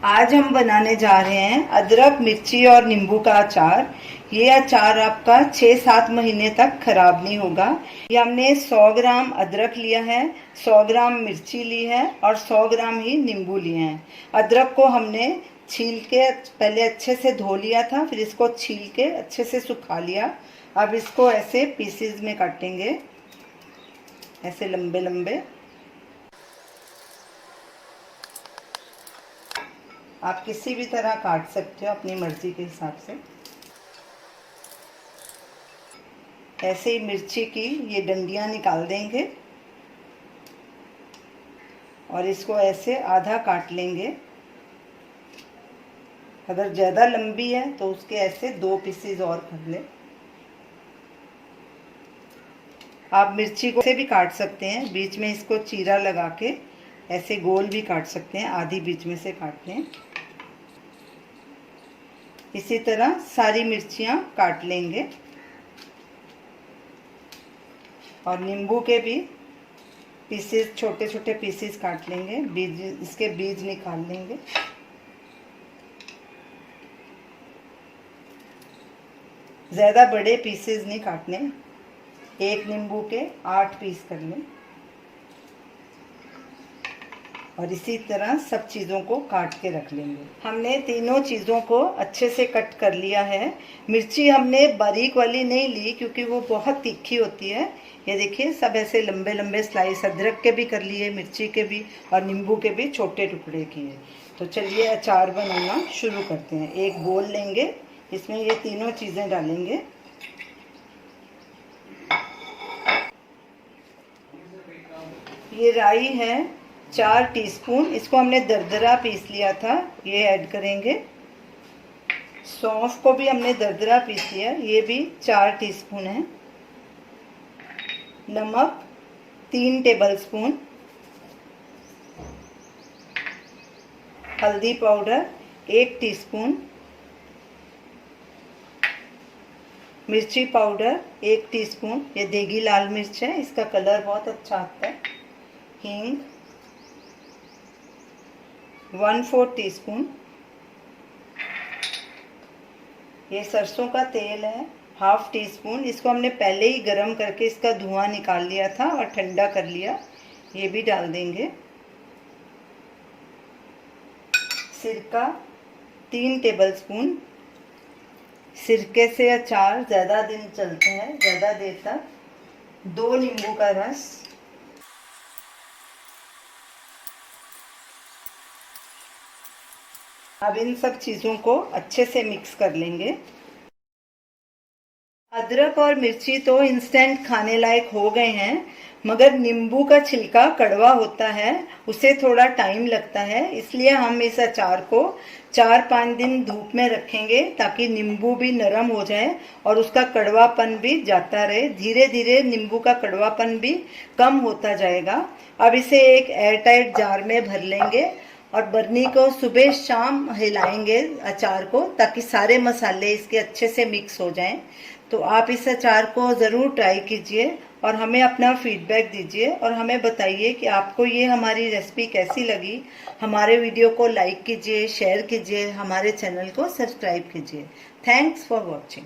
आज हम बनाने जा रहे हैं अदरक, मिर्ची और नींबू का अचार। ये अचार आपका 6-7 महीने तक खराब नहीं होगा। ये हमने 100 ग्राम अदरक लिया है, 100 ग्राम मिर्ची ली है और 100 ग्राम ही नींबू लिए हैं। अदरक को हमने छील के पहले अच्छे से धो लिया था, फिर इसको छील के अच्छे से सुखा लिया। अब इसको ऐसे पीसेस में काटेंगे, ऐसे लंबे लंबे। आप किसी भी तरह काट सकते हो अपनी मर्जी के हिसाब से। ऐसे ही मिर्ची की ये डंडियां निकाल देंगे और इसको ऐसे आधा काट लेंगे। अगर ज़्यादा लंबी है तो उसके ऐसे 2 पीसेस और कर ले। आप मिर्ची को से भी काट सकते हैं, बीच में इसको चीरा लगा के ऐसे गोल भी काट सकते हैं, आधी बीच में से काट लें। इसी तरह सारी मिर्चियाँ काट लेंगे और नींबू के भी पीसेस, छोटे छोटे पीसेस काट लेंगे। बीज, इसके बीज निकाल लेंगे। ज़्यादा बड़े पीसेस नहीं काटने, एक नींबू के 8 पीस कर लें और इसी तरह सब चीज़ों को काट के रख लेंगे। हमने तीनों चीज़ों को अच्छे से कट कर लिया है। मिर्ची हमने बारीक वाली नहीं ली क्योंकि वो बहुत तीखी होती है। ये देखिए, सब ऐसे लंबे लंबे स्लाइस अदरक के भी कर लिए, मिर्ची के भी और नींबू के भी छोटे टुकड़े किए। तो चलिए अचार बनाना शुरू करते हैं। एक बोल लेंगे, इसमें ये तीनों चीज़ें डालेंगे। ये राई है 4 टीस्पून, इसको हमने दरदरा पीस लिया था, ये ऐड करेंगे। सौंफ को भी हमने दरदरा पीस लिया, ये भी 4 टीस्पून है। नमक 3 टेबलस्पून। हल्दी पाउडर 1 टीस्पून। मिर्ची पाउडर 1 टीस्पून, ये देगी लाल मिर्च है, इसका कलर बहुत अच्छा आता है। हींग 1/4 टीस्पून। ये सरसों का तेल है 1/2 टीस्पून, इसको हमने पहले ही गरम करके इसका धुआं निकाल लिया था और ठंडा कर लिया, ये भी डाल देंगे। सिरका 3 टेबलस्पून। सिरके से अचार ज़्यादा दिन चलते हैं, ज़्यादा देर तक। 2 नींबू का रस। अब इन सब चीज़ों को अच्छे से मिक्स कर लेंगे। अदरक और मिर्ची तो इंस्टेंट खाने लायक हो गए हैं, मगर नींबू का छिलका कड़वा होता है, उसे थोड़ा टाइम लगता है। इसलिए हम इस अचार को 4-5 दिन धूप में रखेंगे ताकि नींबू भी नरम हो जाए और उसका कड़वापन भी जाता रहे। धीरे धीरे नींबू का कड़वापन भी कम होता जाएगा। अब इसे एक एयरटाइट जार में भर लेंगे और बरनी को सुबह शाम हिलाएंगे अचार को, ताकि सारे मसाले इसके अच्छे से मिक्स हो जाएं। तो आप इस अचार को ज़रूर ट्राई कीजिए और हमें अपना फीडबैक दीजिए और हमें बताइए कि आपको ये हमारी रेसिपी कैसी लगी। हमारे वीडियो को लाइक कीजिए, शेयर कीजिए, हमारे चैनल को सब्सक्राइब कीजिए। Thanks for watching.